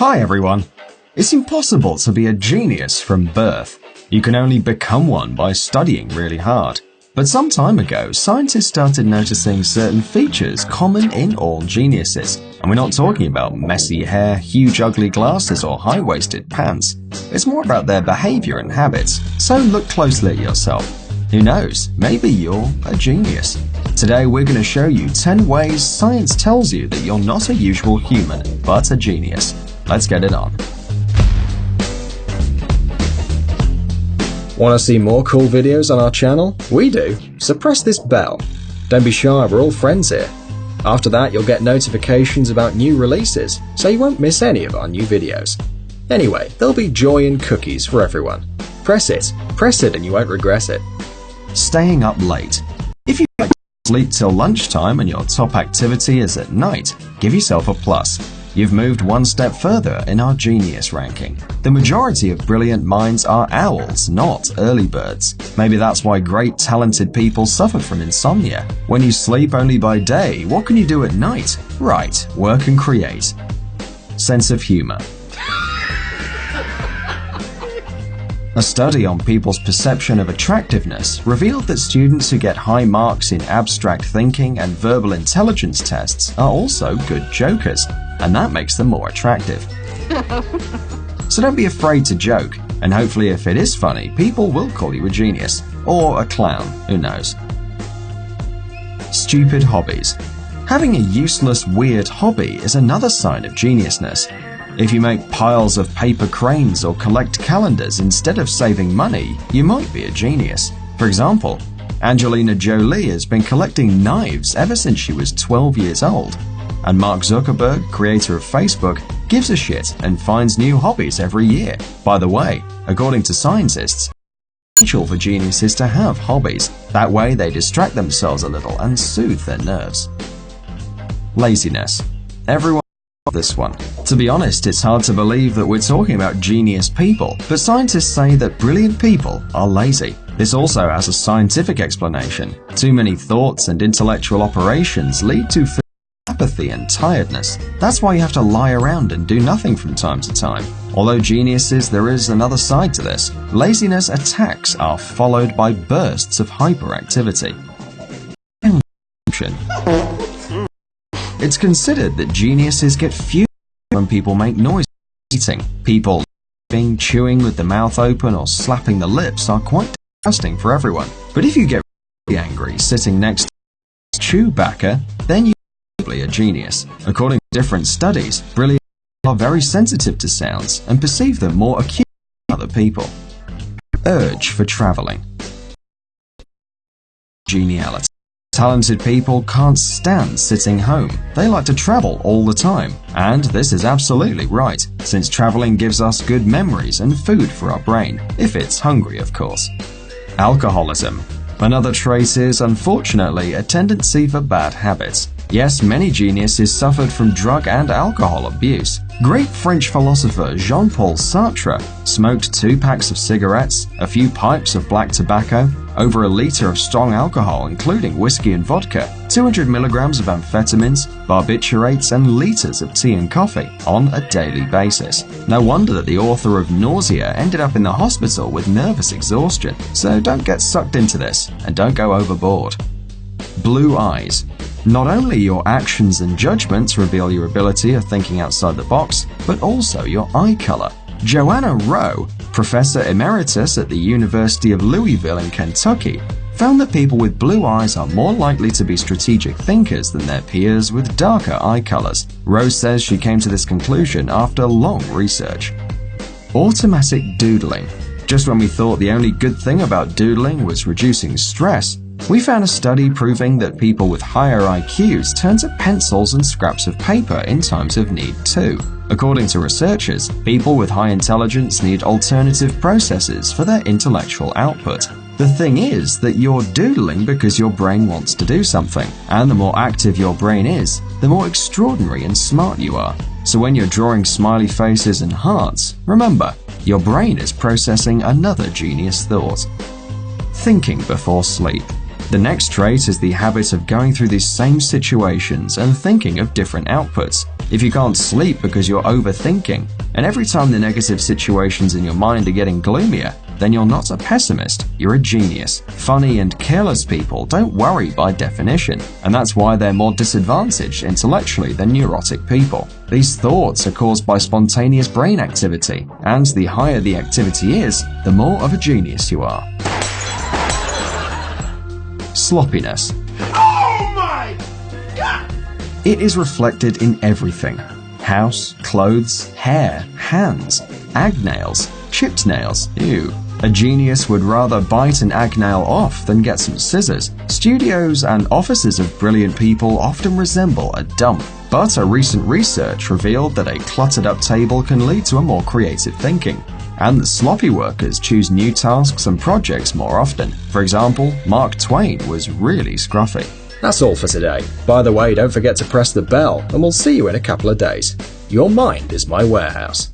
Hi everyone! It's impossible to be a genius from birth. You can only become one by studying really hard. But some time ago, scientists started noticing certain features common in all geniuses. And we're not talking about messy hair, huge ugly glasses, or high-waisted pants. It's more about their behavior and habits. So look closely at yourself. Who knows, maybe you're a genius. Today we're going to show you 10 ways science tells you that you're not a usual human, but a genius. Let's get it on. Want to see more cool videos on our channel? We do, so press this bell. Don't be shy, we're all friends here. After that, you'll get notifications about new releases, so you won't miss any of our new videos. Anyway, there'll be joy and cookies for everyone. Press it and you won't regret it. Staying up late. If you like to sleep till lunchtime and your top activity is at night, give yourself a plus. You've moved one step further in our genius ranking. The majority of brilliant minds are owls, not early birds. Maybe that's why great talented people suffer from insomnia. When you sleep only by day, what can you do at night? Right, work and create. Sense of humor. A study on people's perception of attractiveness revealed that students who get high marks in abstract thinking and verbal intelligence tests are also good jokers, and that makes them more attractive. So don't be afraid to joke, and hopefully if it is funny, people will call you a genius, or a clown, who knows. Stupid hobbies. Having a useless, weird hobby is another sign of geniusness. If you make piles of paper cranes or collect calendars instead of saving money, you might be a genius. For example, Angelina Jolie has been collecting knives ever since she was 12 years old. And Mark Zuckerberg, creator of Facebook, gives a shit and finds new hobbies every year. By the way, according to scientists, it's essential for geniuses to have hobbies. That way they distract themselves a little and soothe their nerves. Laziness. Everyone this one. To be honest, it's hard to believe that we're talking about genius people, but scientists say that brilliant people are lazy. This also has a scientific explanation. Too many thoughts and intellectual operations lead to apathy and tiredness. That's why you have to lie around and do nothing from time to time. Although geniuses, there is another side to this. Laziness attacks are followed by bursts of hyperactivity. It's considered that geniuses get furious when people make noise eating. People laughing, chewing with the mouth open, or slapping the lips are quite disgusting for everyone. But if you get really angry sitting next to Chewbacca, then you're probably a genius. According to different studies, brilliant people are very sensitive to sounds and perceive them more acutely than other people. Urge for traveling. Geniality. Talented people can't stand sitting home. They like to travel all the time. And this is absolutely right, since traveling gives us good memories and food for our brain, if it's hungry, of course. Alcoholism. Another trait is, unfortunately, a tendency for bad habits. Yes, many geniuses suffered from drug and alcohol abuse. Great French philosopher Jean-Paul Sartre smoked 2 packs of cigarettes, a few pipes of black tobacco, over a liter of strong alcohol including whiskey and vodka, 200 milligrams of amphetamines, barbiturates and liters of tea and coffee on a daily basis. No wonder that the author of Nausea ended up in the hospital with nervous exhaustion. So don't get sucked into this and don't go overboard. Blue eyes. Not only your actions and judgments reveal your ability of thinking outside the box, but also your eye color. Joanna Rowe, professor emeritus at the University of Louisville in Kentucky, found that people with blue eyes are more likely to be strategic thinkers than their peers with darker eye colors. Rowe says she came to this conclusion after long research. Automatic doodling. Just when we thought the only good thing about doodling was reducing stress, we found a study proving that people with higher IQs turn to pencils and scraps of paper in times of need too. According to researchers, people with high intelligence need alternative processes for their intellectual output. The thing is that you're doodling because your brain wants to do something, and the more active your brain is, the more extraordinary and smart you are. So when you're drawing smiley faces and hearts, remember, your brain is processing another genius thought. Thinking before sleep. The next trait is the habit of going through these same situations and thinking of different outputs. If you can't sleep because you're overthinking, and every time the negative situations in your mind are getting gloomier, then you're not a pessimist, you're a genius. Funny and careless people don't worry by definition, and that's why they're more disadvantaged intellectually than neurotic people. These thoughts are caused by spontaneous brain activity, and the higher the activity is, the more of a genius you are. Sloppiness. Oh my God! It is reflected in everything. House, clothes, hair, hands, agnails, chipped nails, ew. A genius would rather bite an agnail off than get some scissors. Studios and offices of brilliant people often resemble a dump, but a recent research revealed that a cluttered up table can lead to a more creative thinking. And the sloppy workers choose new tasks and projects more often. For example, Mark Twain was really scruffy. That's all for today. By the way, don't forget to press the bell, and we'll see you in a couple of days. Your mind is my warehouse.